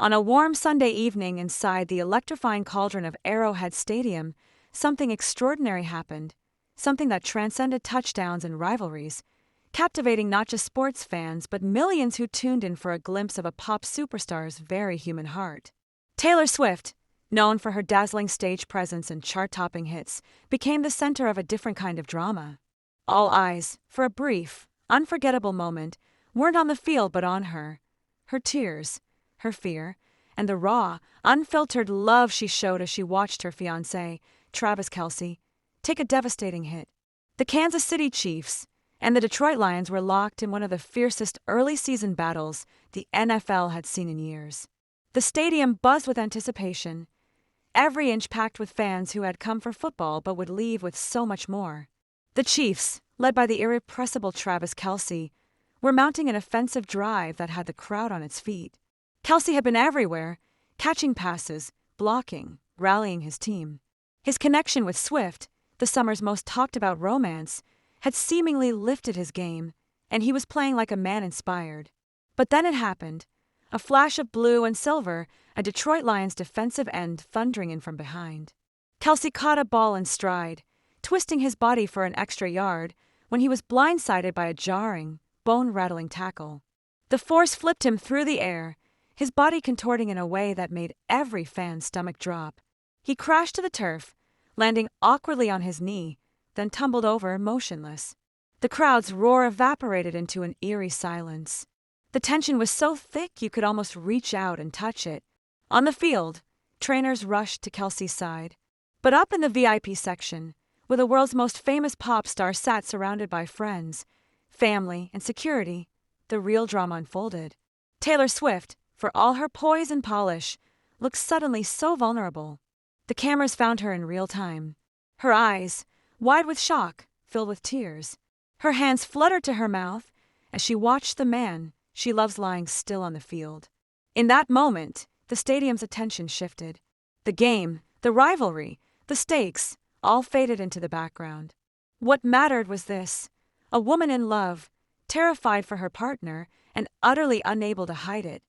On a warm Sunday evening inside the electrifying cauldron of Arrowhead Stadium, something extraordinary happened, something that transcended touchdowns and rivalries, captivating not just sports fans but millions who tuned in for a glimpse of a pop superstar's very human heart. Taylor Swift, known for her dazzling stage presence and chart-topping hits, became the center of a different kind of drama. All eyes, for a brief, unforgettable moment, weren't on the field but on her. Her tears, her fear, and the raw, unfiltered love she showed as she watched her fiancé, Travis Kelce, take a devastating hit. The Kansas City Chiefs and the Detroit Lions were locked in one of the fiercest early-season battles the NFL had seen in years. The stadium buzzed with anticipation, every inch packed with fans who had come for football but would leave with so much more. The Chiefs, led by the irrepressible Travis Kelce, were mounting an offensive drive that had the crowd on its feet. Kelce had been everywhere, catching passes, blocking, rallying his team. His connection with Swift, the summer's most talked-about romance, had seemingly lifted his game, and he was playing like a man inspired. But then it happened. A flash of blue and silver, a Detroit Lions defensive end thundering in from behind. Kelce caught a ball in stride, twisting his body for an extra yard, when he was blindsided by a jarring, bone-rattling tackle. The force flipped him through the air, his body contorting in a way that made every fan's stomach drop. He crashed to the turf, landing awkwardly on his knee, then tumbled over motionless. The crowd's roar evaporated into an eerie silence. The tension was so thick you could almost reach out and touch it. On the field, trainers rushed to Kelce's side. But up in the VIP section, where the world's most famous pop star sat surrounded by friends, family, and security, the real drama unfolded. Taylor Swift, for all her poise and polish, looked suddenly so vulnerable. The cameras found her in real time. Her eyes, wide with shock, filled with tears. Her hands fluttered to her mouth as she watched the man she loves lying still on the field. In that moment, the stadium's attention shifted. The game, the rivalry, the stakes, all faded into the background. What mattered was this: a woman in love, terrified for her partner, and utterly unable to hide it.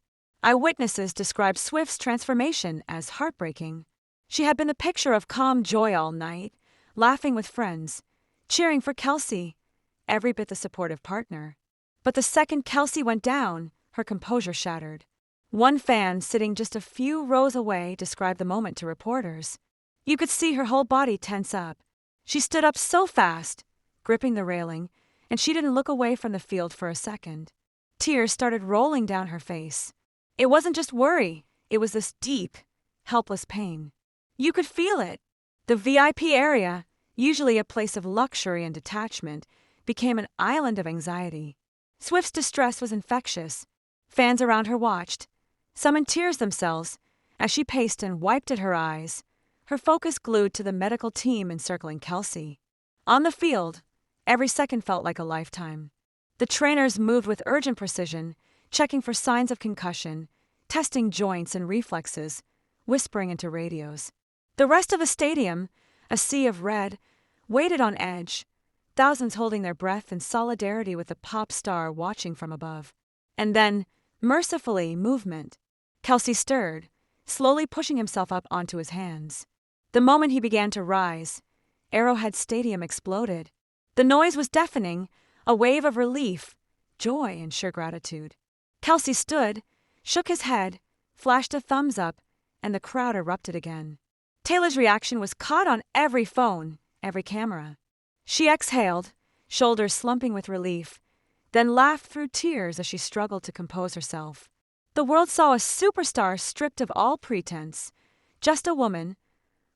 Eyewitnesses described Swift's transformation as heartbreaking. She had been the picture of calm joy all night, laughing with friends, cheering for Kelce, every bit the supportive partner. But the second Kelce went down, her composure shattered. One fan sitting just a few rows away described the moment to reporters. You could see her whole body tense up. She stood up so fast, gripping the railing, and she didn't look away from the field for a second. Tears started rolling down her face. It wasn't just worry, it was this deep, helpless pain. You could feel it. The VIP area, usually a place of luxury and detachment, became an island of anxiety. Swift's distress was infectious. Fans around her watched, some in tears themselves, as she paced and wiped at her eyes, her focus glued to the medical team encircling Kelce. On the field, every second felt like a lifetime. The trainers moved with urgent precision, checking for signs of concussion, testing joints and reflexes, whispering into radios. The rest of the stadium, a sea of red, waited on edge, thousands holding their breath in solidarity with the pop star watching from above. And then, mercifully, movement. Kelce stirred, slowly pushing himself up onto his hands. The moment he began to rise, Arrowhead Stadium exploded. The noise was deafening, a wave of relief, joy, and sheer gratitude. Kelce stood, shook his head, flashed a thumbs up, and the crowd erupted again. Taylor's reaction was caught on every phone, every camera. She exhaled, shoulders slumping with relief, then laughed through tears as she struggled to compose herself. The world saw a superstar stripped of all pretense, just a woman,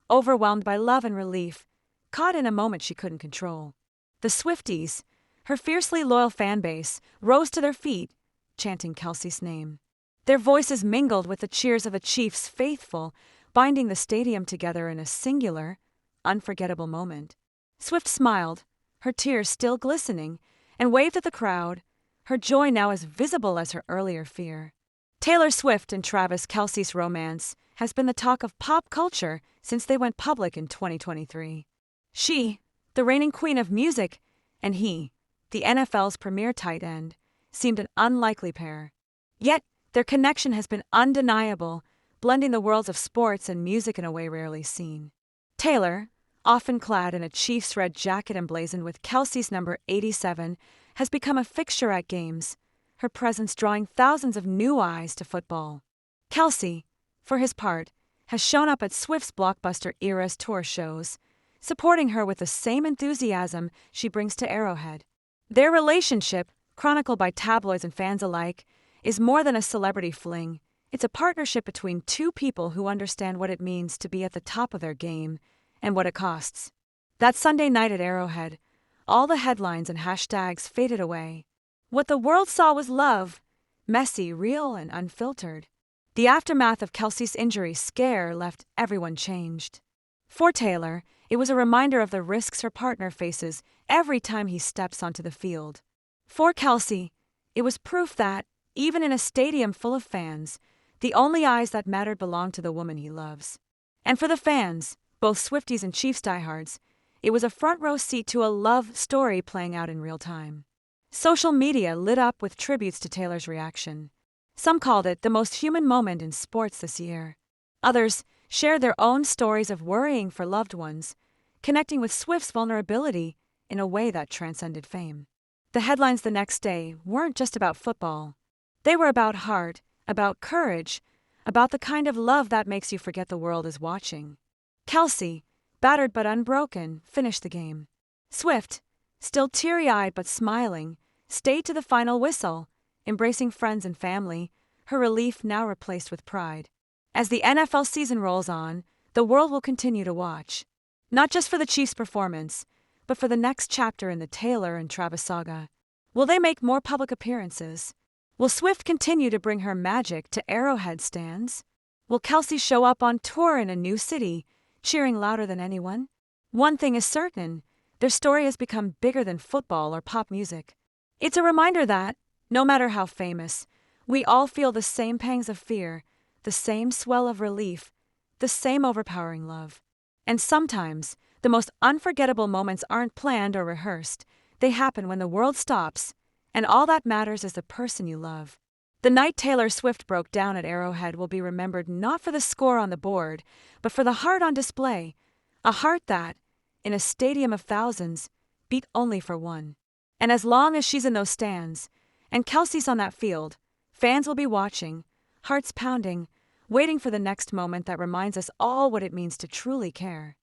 overwhelmed by love and relief, caught in a moment she couldn't control. The Swifties, her fiercely loyal fan base, rose to their feet, chanting Kelce's name. Their voices mingled with the cheers of the Chiefs' faithful, binding the stadium together in a singular, unforgettable moment. Swift smiled, her tears still glistening, and waved at the crowd, her joy now as visible as her earlier fear. Taylor Swift and Travis Kelce's romance has been the talk of pop culture since they went public in 2023. She, the reigning queen of music, and he, the NFL's premier tight end, seemed an unlikely pair. Yet, Their connection has been undeniable, blending the worlds of sports and music in a way rarely seen. Taylor, often clad in a Chiefs red jacket emblazoned with Kelce's number 87, has become a fixture at games, her presence drawing thousands of new eyes to football. Kelce, for his part, has shown up at Swift's blockbuster Eras Tour shows, supporting her with the same enthusiasm she brings to Arrowhead. Their relationship, chronicled by tabloids and fans alike, is more than a celebrity fling. It's a partnership between two people who understand what it means to be at the top of their game and what it costs. That Sunday night at Arrowhead, all the headlines and hashtags faded away. What the world saw was love, messy, real, and unfiltered. The aftermath of Kelce's injury scare left everyone changed. For Taylor, it was a reminder of the risks her partner faces every time he steps onto the field. For Kelce, it was proof that, even in a stadium full of fans, the only eyes that mattered belonged to the woman he loves. And for the fans, both Swifties and Chiefs diehards, it was a front-row seat to a love story playing out in real time. Social media lit up with tributes to Taylor's reaction. Some called it the most human moment in sports this year. Others shared their own stories of worrying for loved ones, connecting with Swift's vulnerability in a way that transcended fame. The headlines the next day weren't just about football. They were about heart, about courage, about the kind of love that makes you forget the world is watching. Kelce, battered but unbroken, finished the game. Swift, still teary-eyed but smiling, stayed to the final whistle, embracing friends and family, her relief now replaced with pride. As the NFL season rolls on, the world will continue to watch. Not just for the Chiefs' performance, but for the next chapter in the Taylor and Travis saga. Will they make more public appearances? Will Swift continue to bring her magic to Arrowhead stands? Will Kelce show up on tour in a new city, cheering louder than anyone? One thing is certain, their story has become bigger than football or pop music. It's a reminder that, no matter how famous, we all feel the same pangs of fear, the same swell of relief, the same overpowering love. And sometimes, the most unforgettable moments aren't planned or rehearsed. They happen when the world stops, and all that matters is the person you love. The night Taylor Swift broke down at Arrowhead will be remembered not for the score on the board, but for the heart on display. A heart that, in a stadium of thousands, beat only for one. And as long as she's in those stands, and Kelce's on that field, fans will be watching, hearts pounding, waiting for the next moment that reminds us all what it means to truly care.